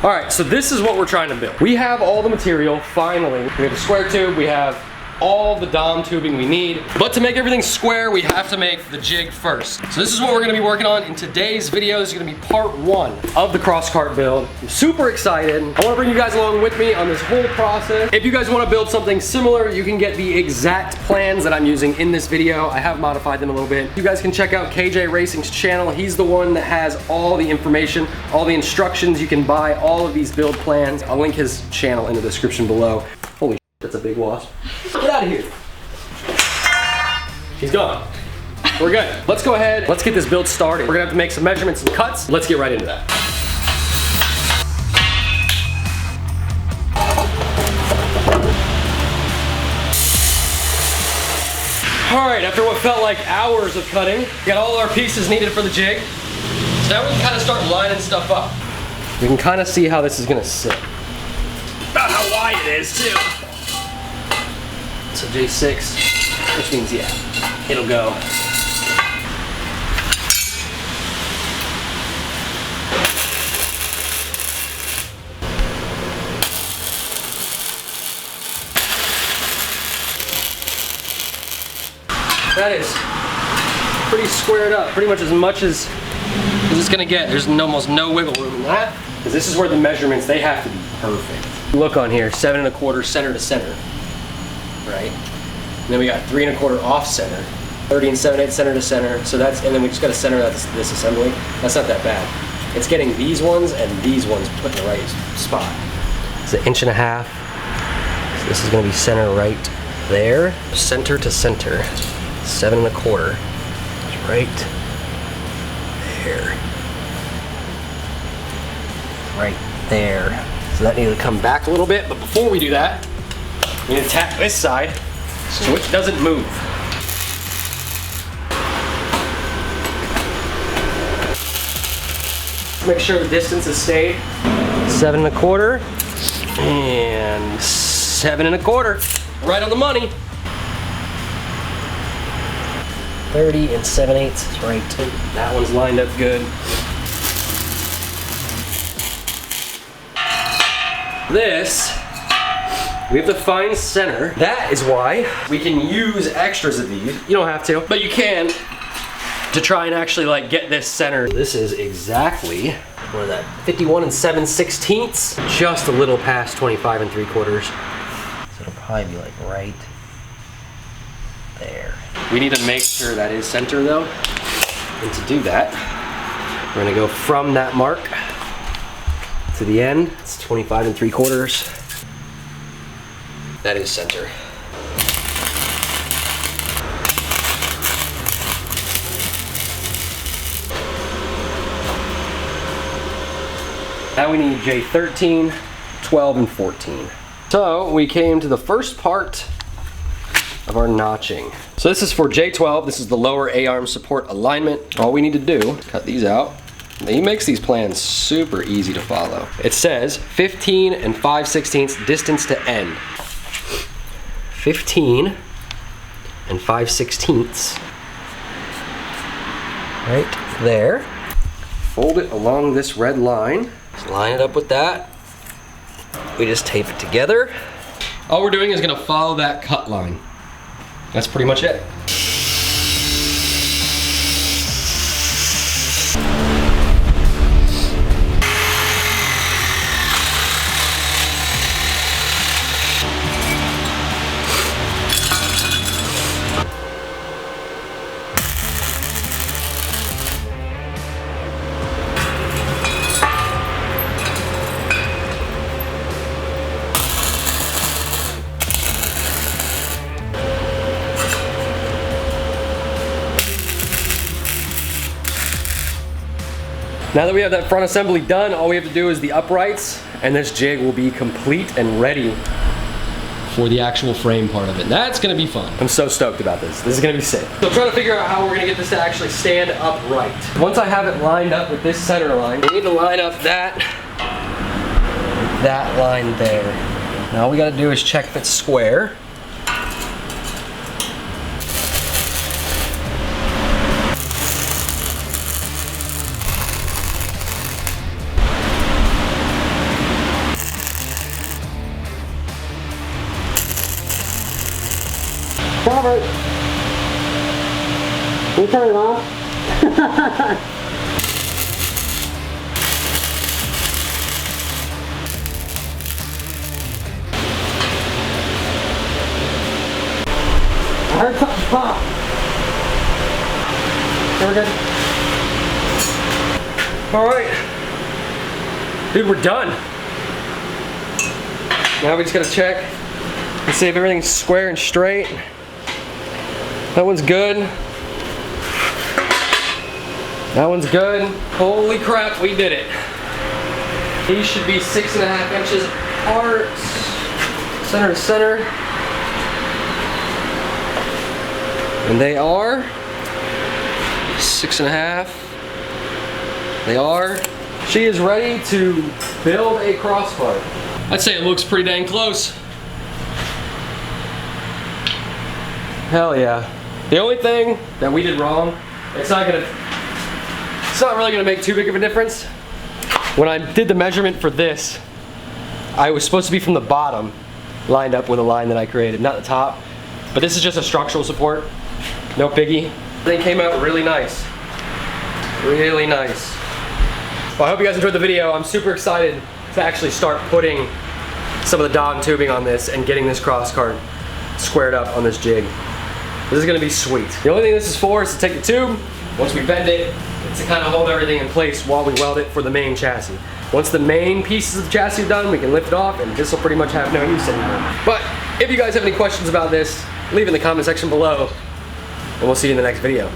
All right, so this is what we're trying to build. We have all the material, finally. We have a square tube, we have all the dom tubing we need. But to make everything square, we have to make the jig first. So this is what we're gonna be working on in today's video. This is gonna be part 1 of the cross cart build. I'm super excited. I wanna bring you guys along with me on this whole process. If you guys wanna build something similar, you can get the exact plans that I'm using in this video. I have modified them a little bit. You guys can check out KJ Racing's channel. He's the one that has all the information, all the instructions. You can buy all of these build plans. I'll link his channel in the description below. Holy shit, that's a big wasp. Get out of here. He's gone. We're good. Let's go ahead. Let's get this build started. We're gonna have to make some measurements and cuts. Let's get right into that. All right, after what felt like hours of cutting, we got all our pieces needed for the jig. So now we can kind of start lining stuff up. We can kind of see how this is gonna sit. About how wide it is too. So J6, which means, yeah, it'll go. That is pretty squared up, pretty much as it's gonna get. There's almost no wiggle room in that, because this is where the measurements, they have to be perfect. Look on here, 7 1/4 center to center. Right? And then we got 3 1/4 off center, 30 7/8 center to center. So that's, and then we just got to center this assembly. That's not that bad. It's getting these ones and these ones put in the right spot. It's 1.5 inches. So this is going to be center right there, center to center, 7 1/4. It's right there, right there. So that needs to come back a little bit. But before we do that, we need to tack this side so it doesn't move. Make sure the distance has stayed 7 1/4 and 7 1/4. Right on the money. 30 7/8 is right. That one's lined up good. This, we have to find center. That is why we can use extras of these. You don't have to, but you can, to try and actually like get this center. This is exactly, what is that, 51 7/16, just a little past 25 3/4. So it'll probably be like right there. We need to make sure that is center though. And to do that, we're gonna go from that mark to the end. It's 25 3/4. That is center. Now we need J13, 12, and 14. So we came to the first part of our notching. So this is for J12. This is the lower A-arm support alignment. All we need to do, cut these out. He makes these plans super easy to follow. It says 15 5/16 distance to end. 15 5/16 right there. Fold it along this red line. Just line it up with that. We just tape it together. All we're doing is gonna follow that cut line. That's pretty much it. Now that we have that front assembly done, all we have to do is the uprights, and this jig will be complete and ready for the actual frame part of it. That's gonna be fun. I'm so stoked about this. This is gonna be sick. So I'm trying to figure out how we're gonna get this to actually stand upright. Once I have it lined up with this center line, we need to line up that line there. Now all we gotta do is check if it's square. Robert, can you turn it on? I heard something pop. Okay, we're good. All right. Dude, we're done. Now we just gotta check and see if everything's square and straight. That one's good. That one's good. Holy crap, we did it. These should be 6.5 inches apart. Center to center. And they are 6.5. They are. She is ready to build a crosskart. I'd say it looks pretty dang close. Hell yeah. The only thing that we did wrong, it's not really gonna make too big of a difference. When I did the measurement for this, I was supposed to be from the bottom, lined up with a line that I created, not the top. But this is just a structural support, no biggie. They came out really nice. Really nice. Well, I hope you guys enjoyed the video. I'm super excited to actually start putting some of the Dom tubing on this and getting this crosskart squared up on this jig. This is gonna be sweet. The only thing this is for is to take the tube, once we bend it, to kind of hold everything in place while we weld it for the main chassis. Once the main pieces of the chassis are done, we can lift it off and this will pretty much have no use anymore. But if you guys have any questions about this, leave in the comment section below and we'll see you in the next video.